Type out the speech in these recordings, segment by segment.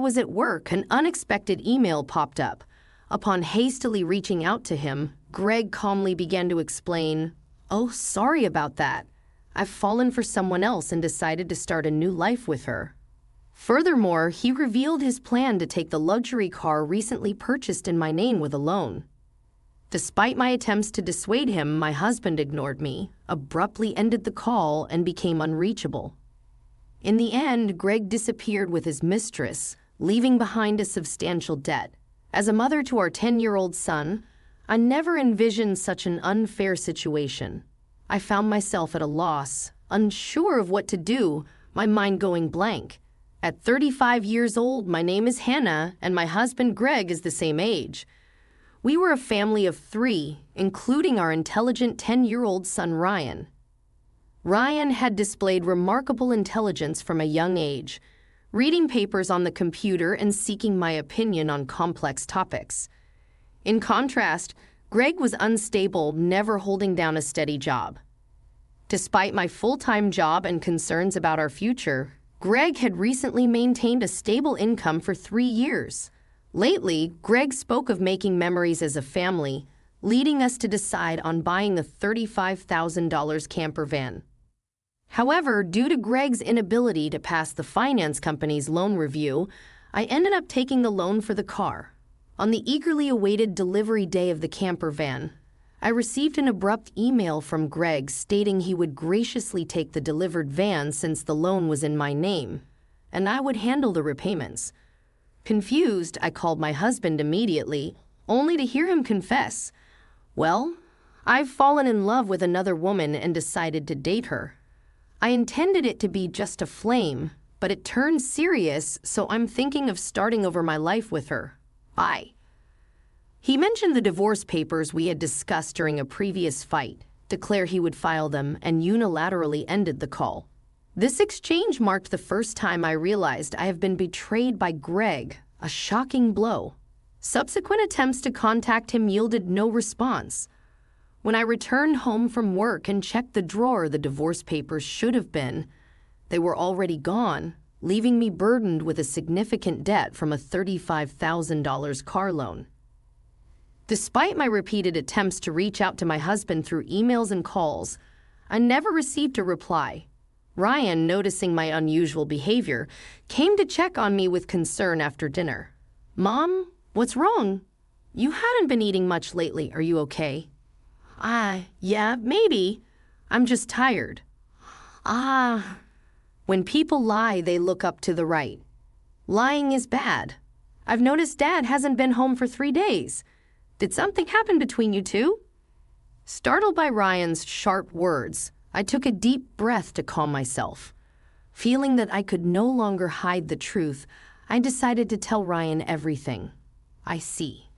I was at work, an unexpected email popped up. Upon hastily reaching out to him, Greg calmly began to explain, "Oh, sorry about that. I've fallen for someone else and decided to start a new life with her." Furthermore, he revealed his plan to take the luxury car recently purchased in my name with a loan. Despite my attempts to dissuade him, my husband ignored me, abruptly ended the call, and became unreachable. In the end, Greg disappeared with his mistress, leaving behind a substantial debt. As a mother to our 10-year-old son, I never envisioned such an unfair situation. I found myself at a loss, unsure of what to do, my mind going blank. At 35 years old, my name is Hannah, and my husband Greg is the same age. We were a family of 3, including our intelligent 10-year-old son Ryan. Ryan had displayed remarkable intelligence from a young age, reading papers on the computer and seeking my opinion on complex topics. In contrast, Greg was unstable, never holding down a steady job. Despite my full-time job and concerns about our future, Greg had recently maintained a stable income for 3 years. Lately, Greg spoke of making memories as a family, leading us to decide on buying the $35,000 camper van. However, due to Greg's inability to pass the finance company's loan review, I ended up taking the loan for the car. On the eagerly awaited delivery day of the camper van, I received an abrupt email from Greg stating he would graciously take the delivered van since the loan was in my name, and I would handle the repayments. Confused, I called my husband immediately, only to hear him confess, "Well, I've fallen in love with another woman and decided to date her. I intended it to be just a flame, but it turned serious, so I'm thinking of starting over my life with her. Bye." He mentioned the divorce papers we had discussed during a previous fight, declared he would file them, and unilaterally ended the call. This exchange marked the first time I realized I have been betrayed by Greg, a shocking blow. Subsequent attempts to contact him yielded no response. When I returned home from work and checked the drawer the divorce papers should have been, they were already gone, leaving me burdened with a significant debt from a $35,000 car loan. Despite my repeated attempts to reach out to my husband through emails and calls, I never received a reply. Ryan, noticing my unusual behavior, came to check on me with concern after dinner. "Mom, what's wrong? You hadn't been eating much lately. Are you okay?" Yeah, maybe. I'm just tired." When people lie, they look up to the right. Lying is bad. I've noticed Dad hasn't been home for 3 days. Did something happen between you two?" Startled by Ryan's sharp words, I took a deep breath to calm myself. Feeling that I could no longer hide the truth, I decided to tell Ryan everything. "I see.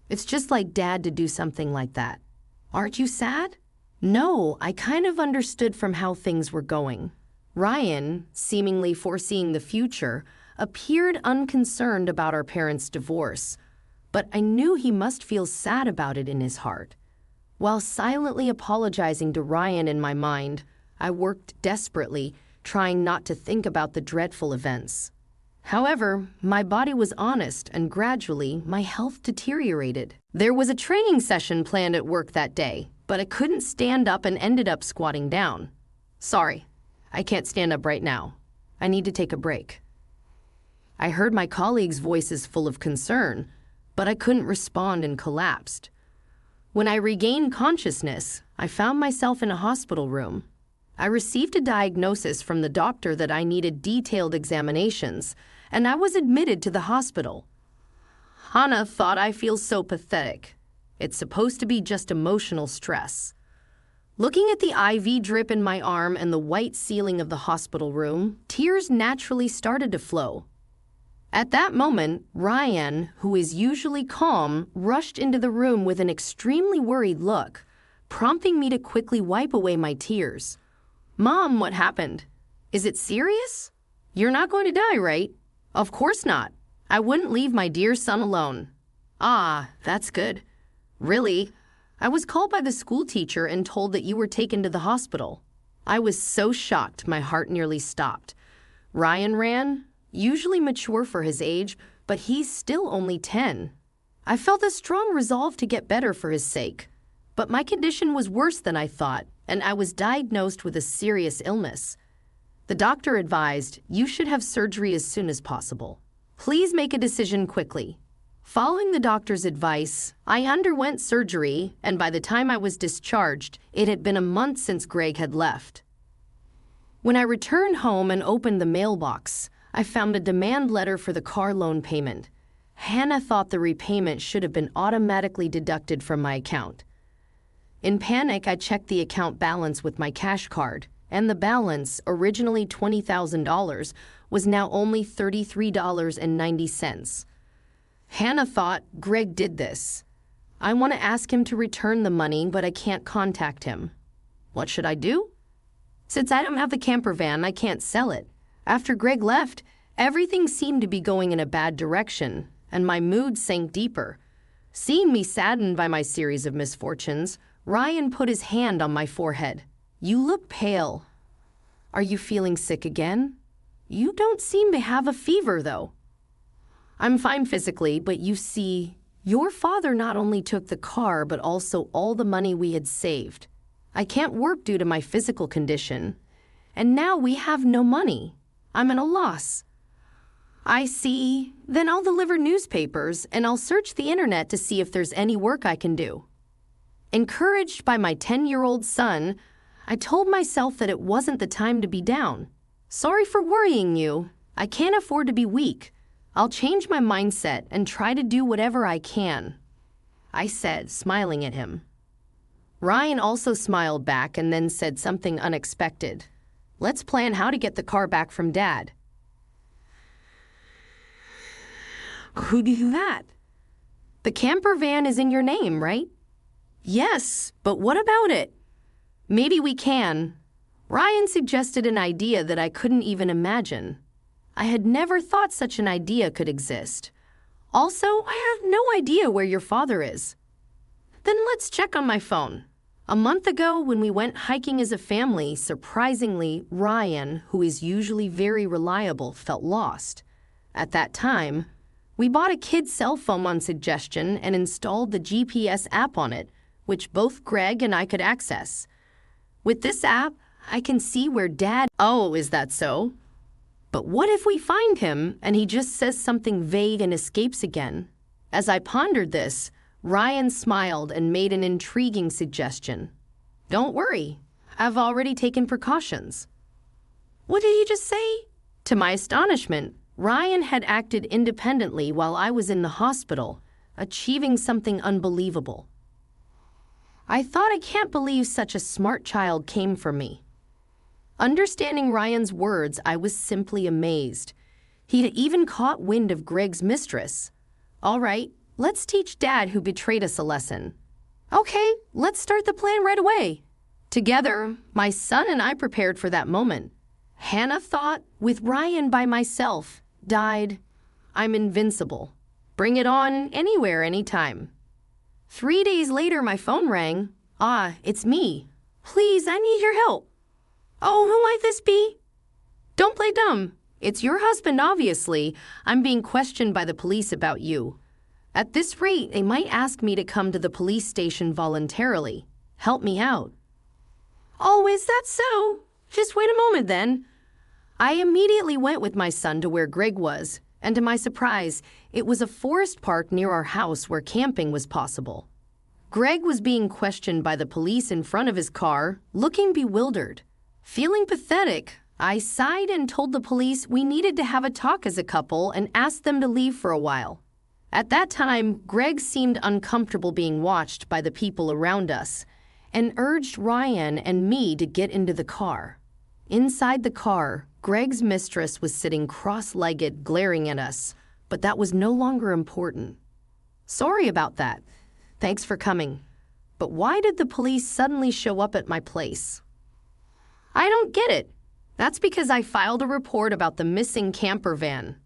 It's just like Dad to do something like that. Aren't you sad?" "No, I kind of understood from how things were going." Ryan, seemingly foreseeing the future, appeared unconcerned about our parents' divorce, but I knew he must feel sad about it in his heart. While silently apologizing to Ryan in my mind, I worked desperately, trying not to think about the dreadful events. However, my body was honest, and gradually, my health deteriorated. There was a training session planned at work that day, but I couldn't stand up and ended up squatting down. "Sorry, I can't stand up right now. I need to take a break." I heard my colleagues' voices full of concern, but I couldn't respond and collapsed. When I regained consciousness, I found myself in a hospital room. I received a diagnosis from the doctor that I needed detailed examinations, and I was admitted to the hospital. Hannah thought I feel so pathetic. It's supposed to be just emotional stress. Looking at the IV drip in my arm and the white ceiling of the hospital room, tears naturally started to flow. At that moment, Ryan, who is usually calm, rushed into the room with an extremely worried look, prompting me to quickly wipe away my tears. "Mom, what happened? Is it serious? You're not going to die, right?" "Of course not. I wouldn't leave my dear son alone." That's good." "Really? I was called by the school teacher and told that you were taken to the hospital." I was so shocked my heart nearly stopped. Ryan ran, usually mature for his age, but he's still only 10. I felt a strong resolve to get better for his sake. But my condition was worse than I thought, and I was diagnosed with a serious illness. The doctor advised, you should have surgery as soon as possible. Please make a decision quickly. Following the doctor's advice, I underwent surgery, and by the time I was discharged, it had been a month since Greg had left. When I returned home and opened the mailbox, I found a demand letter for the car loan payment. Hannah thought the repayment should have been automatically deducted from my account. In panic, I checked the account balance with my cash card, and the balance, originally $20,000, was now only $33.90. Hannah thought Greg did this. I want to ask him to return the money, but I can't contact him. What should I do? Since I don't have the camper van, I can't sell it. After Greg left, everything seemed to be going in a bad direction, and my mood sank deeper. Seeing me saddened by my series of misfortunes, Ryan put his hand on my forehead. You look pale. Are you feeling sick again? You don't seem to have a fever, though. I'm fine physically, but you see, your father not only took the car, but also all the money we had saved. I can't work due to my physical condition, and now we have no money. I'm at a loss. I see. Then I'll deliver newspapers, and I'll search the internet to see if there's any work I can do. Encouraged by my 10-year-old son, I told myself that it wasn't the time to be down. Sorry for worrying you. I can't afford to be weak. I'll change my mindset and try to do whatever I can, I said, smiling at him. Ryan also smiled back and then said something unexpected. Let's plan how to get the car back from Dad. Who did that? The camper van is in your name, right? Yes, but what about it? Maybe we can. Ryan suggested an idea that I couldn't even imagine. I had never thought such an idea could exist. Also, I have no idea where your father is. Then let's check on my phone. A month ago, when we went hiking as a family, surprisingly, Ryan, who is usually very reliable, felt lost. At that time, we bought a kid's cell phone on suggestion and installed the GPS app on it, which both Greg and I could access. With this app, I can see where Dad... Oh, is that so? But what if we find him and he just says something vague and escapes again? As I pondered this, Ryan smiled and made an intriguing suggestion. Don't worry, I've already taken precautions. What did he just say? To my astonishment, Ryan had acted independently while I was in the hospital, achieving something unbelievable. I thought I can't believe such a smart child came from me. Understanding Ryan's words, I was simply amazed. He'd even caught wind of Greg's mistress. All right, let's teach Dad who betrayed us a lesson. Okay, let's start the plan right away. Together, my son and I prepared for that moment. Hannah thought, with Ryan by myself, died, I'm invincible. Bring it on anywhere, anytime. 3 days later, my phone rang. Ah, it's me. Please, I need your help. Oh, who might this be? Don't play dumb. It's your husband, obviously. I'm being questioned by the police about you. At this rate, they might ask me to come to the police station voluntarily. Help me out. Oh, is that so? Just wait a moment then. I immediately went with my son to where Greg was, and to my surprise, it was a forest park near our house where camping was possible. Greg was being questioned by the police in front of his car, looking bewildered. Feeling pathetic, I sighed and told the police we needed to have a talk as a couple and asked them to leave for a while. At that time, Greg seemed uncomfortable being watched by the people around us and urged Ryan and me to get into the car. Inside the car, Greg's mistress was sitting cross-legged, glaring at us, but that was no longer important. Sorry about that. Thanks for coming. But why did the police suddenly show up at my place? I don't get it. That's because I filed a report about the missing camper van.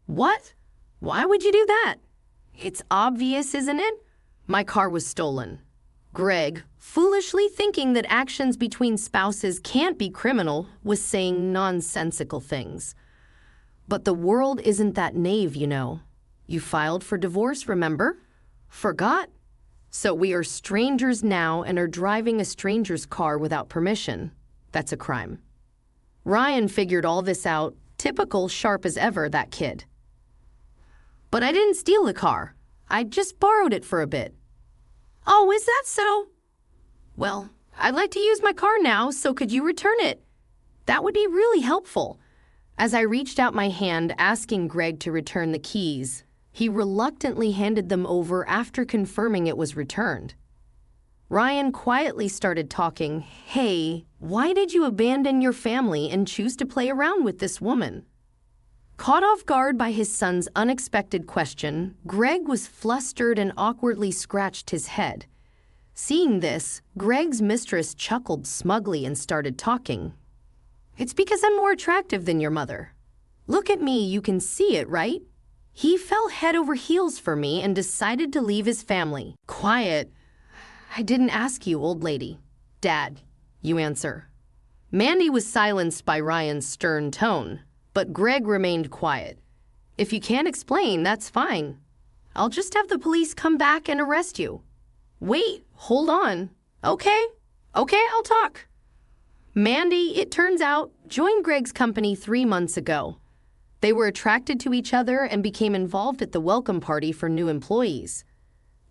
What? Why would you do that? It's obvious, isn't it? My car was stolen. Greg, foolishly thinking that actions between spouses can't be criminal, was saying nonsensical things. But the world isn't that naive, you know. You filed for divorce, remember? Forgot? So we are strangers now and are driving a stranger's car without permission. That's a crime. Ryan figured all this out, typical, sharp as ever, that kid. But I didn't steal the car. I just borrowed it for a bit. Oh, is that so? Well, I'd like to use my car now, so could you return it? That would be really helpful. As I reached out my hand asking Greg to return the keys, he reluctantly handed them over after confirming it was returned. Ryan quietly started talking. Hey, why did you abandon your family and choose to play around with this woman? Caught off guard by his son's unexpected question, Greg was flustered and awkwardly scratched his head. Seeing this, Greg's mistress chuckled smugly and started talking. It's because I'm more attractive than your mother. Look at me, you can see it, right? He fell head over heels for me and decided to leave his family. Quiet. I didn't ask you, old lady. Dad, you answer. Mandy was silenced by Ryan's stern tone, but Greg remained quiet. If you can't explain, that's fine. I'll just have the police come back and arrest you. Wait, hold on. Okay, I'll talk. Mandy, it turns out, joined Greg's company 3 months ago. They were attracted to each other and became involved at the welcome party for new employees.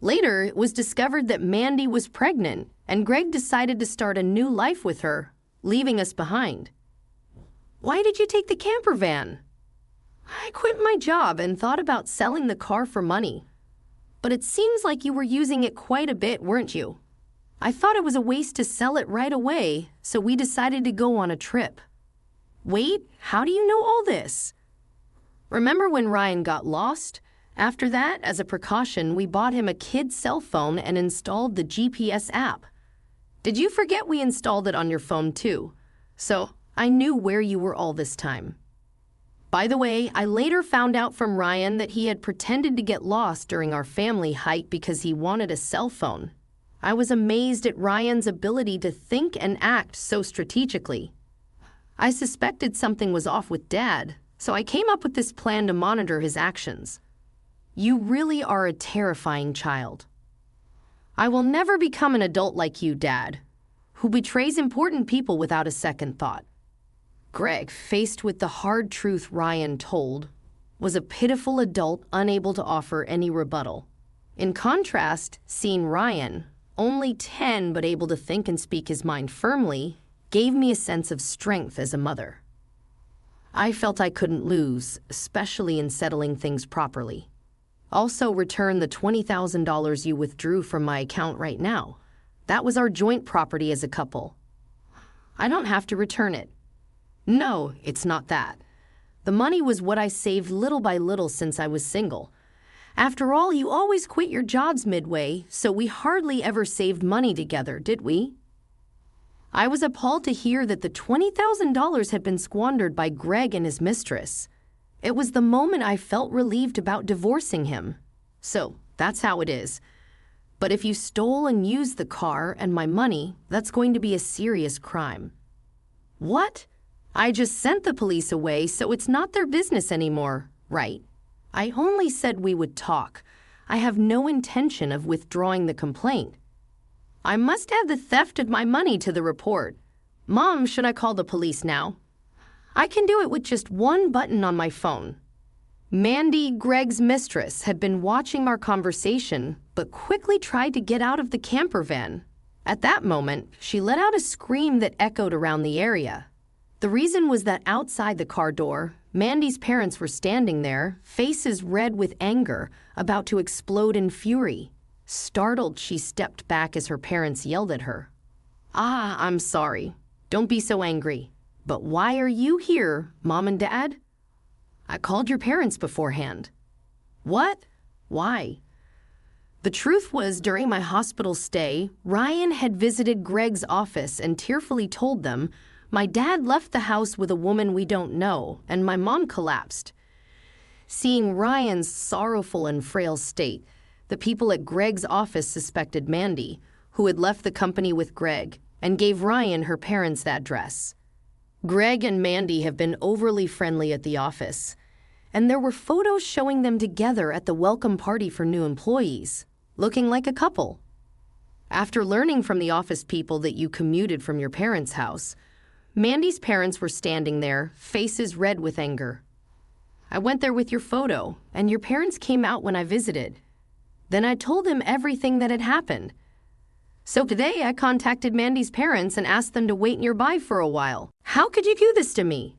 Later, it was discovered that Mandy was pregnant, and Greg decided to start a new life with her, leaving us behind. Why did you take the camper van? I quit my job and thought about selling the car for money. But it seems like you were using it quite a bit, weren't you? I thought it was a waste to sell it right away, so we decided to go on a trip. Wait, how do you know all this? Remember when Ryan got lost? After that, as a precaution, we bought him a kid's cell phone and installed the GPS app. Did you forget we installed it on your phone too? So I knew where you were all this time. By the way, I later found out from Ryan that he had pretended to get lost during our family hike because he wanted a cell phone. I was amazed at Ryan's ability to think and act so strategically. I suspected something was off with Dad, so I came up with this plan to monitor his actions. You really are a terrifying child. I will never become an adult like you, Dad, who betrays important people without a second thought. Greg, faced with the hard truth Ryan told, was a pitiful adult unable to offer any rebuttal. In contrast, seeing Ryan, only 10 but able to think and speak his mind firmly, gave me a sense of strength as a mother. I felt I couldn't lose, especially in settling things properly. Also, return the $20,000 you withdrew from my account right now. That was our joint property as a couple. I don't have to return it. No, it's not that. The money was what I saved little by little since I was single. After all, you always quit your jobs midway, so we hardly ever saved money together, did we? I was appalled to hear that the $20,000 had been squandered by Greg and his mistress. It was the moment I felt relieved about divorcing him. So, that's how it is. But if you stole and used the car and my money, that's going to be a serious crime. What? I just sent the police away, so it's not their business anymore, right? I only said we would talk. I have no intention of withdrawing the complaint. I must add the theft of my money to the report. Mom, should I call the police now? I can do it with just one button on my phone. Mandy, Greg's mistress, had been watching our conversation, but quickly tried to get out of the camper van. At that moment, she let out a scream that echoed around the area. The reason was that outside the car door, Mandy's parents were standing there, faces red with anger, about to explode in fury. Startled, she stepped back as her parents yelled at her. I'm sorry. Don't be so angry. But why are you here, Mom and Dad? I called your parents beforehand. What? Why? The truth was, during my hospital stay, Ryan had visited Greg's office and tearfully told them, my dad left the house with a woman we don't know, and my mom collapsed. Seeing Ryan's sorrowful and frail state, the people at Greg's office suspected Mandy, who had left the company with Greg, and gave Ryan her parents' address. Greg and Mandy have been overly friendly at the office. and there were photos showing them together at the welcome party for new employees, looking like a couple. After learning from the office people that you commuted from your parents' house, Mandy's parents were standing there, faces red with anger. I went there with your photo, and your parents came out when I visited. Then I told them everything that had happened. So today I contacted Mandy's parents and asked them to wait nearby for a while. How could you do this to me?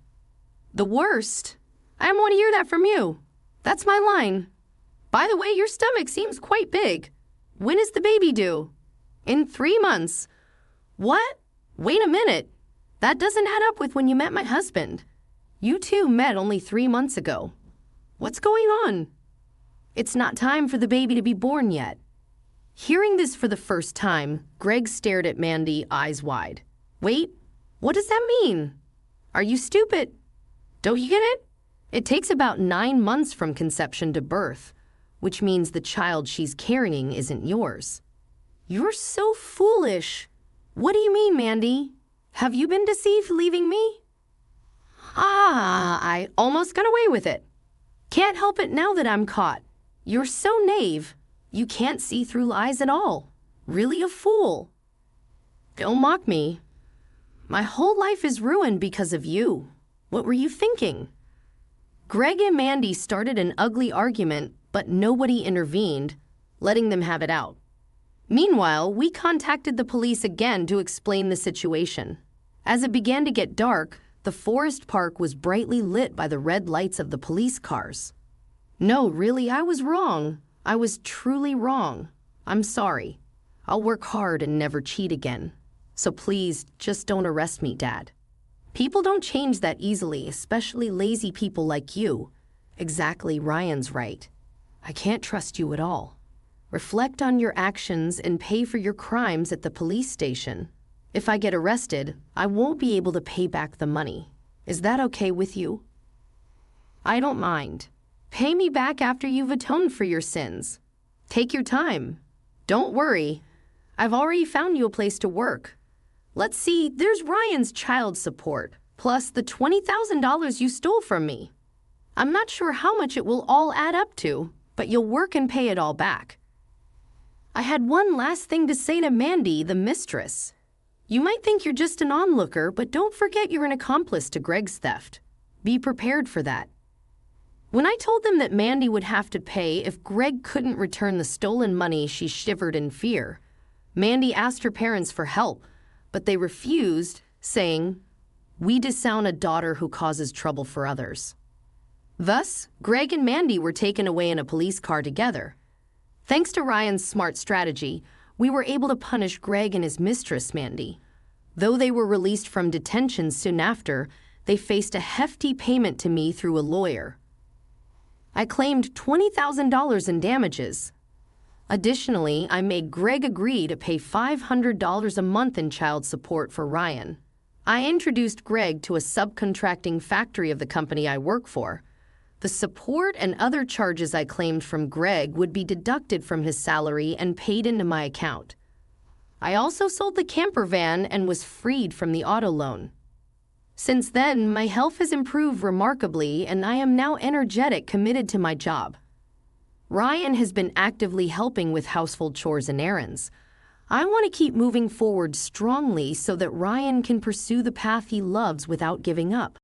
The worst? I want to hear that from you. That's my line. By the way, your stomach seems quite big. When is the baby due? In 3 months. What? Wait a minute. That doesn't add up with when you met my husband. You two met only 3 months ago. What's going on? It's not time for the baby to be born yet. Hearing this for the first time, Greg stared at Mandy, eyes wide. Wait, what does that mean? Are you stupid? Don't you get it? It takes about 9 months from conception to birth, which means the child she's carrying isn't yours. You're so foolish. What do you mean, Mandy? Have you been deceived leaving me? I almost got away with it. Can't help it now that I'm caught. You're so naive. You can't see through lies at all. Really a fool. Don't mock me. My whole life is ruined because of you. What were you thinking? Greg and Mandy started an ugly argument, but nobody intervened, letting them have it out. Meanwhile, we contacted the police again to explain the situation. As it began to get dark, the forest park was brightly lit by the red lights of the police cars. No, really, I was wrong. I was truly wrong. I'm sorry. I'll work hard and never cheat again. So please, just don't arrest me, Dad. People don't change that easily, especially lazy people like you. Exactly, Ryan's right. I can't trust you at all. Reflect on your actions and pay for your crimes at the police station. If I get arrested, I won't be able to pay back the money. Is that okay with you? I don't mind. Pay me back after you've atoned for your sins. Take your time. Don't worry. I've already found you a place to work. Let's see, there's Ryan's child support, plus the $20,000 you stole from me. I'm not sure how much it will all add up to, but you'll work and pay it all back. I had one last thing to say to Mandy, the mistress. You might think you're just an onlooker, but don't forget you're an accomplice to Greg's theft. Be prepared for that. When I told them that Mandy would have to pay if Greg couldn't return the stolen money, she shivered in fear. Mandy asked her parents for help, but they refused, saying, "We disown a daughter who causes trouble for others." Thus, Greg and Mandy were taken away in a police car together. Thanks to Ryan's smart strategy, we were able to punish Greg and his mistress, Mandy. Though they were released from detention soon after, they faced a hefty payment to me through a lawyer. I claimed $20,000 in damages. Additionally, I made Greg agree to pay $500 a month in child support for Ryan. I introduced Greg to a subcontracting factory of the company I work for. The support and other charges I claimed from Greg would be deducted from his salary and paid into my account. I also sold the camper van and was freed from the auto loan. Since then, my health has improved remarkably, and I am now energetic, committed to my job. Ryan has been actively helping with household chores and errands. I want to keep moving forward strongly so that Ryan can pursue the path he loves without giving up.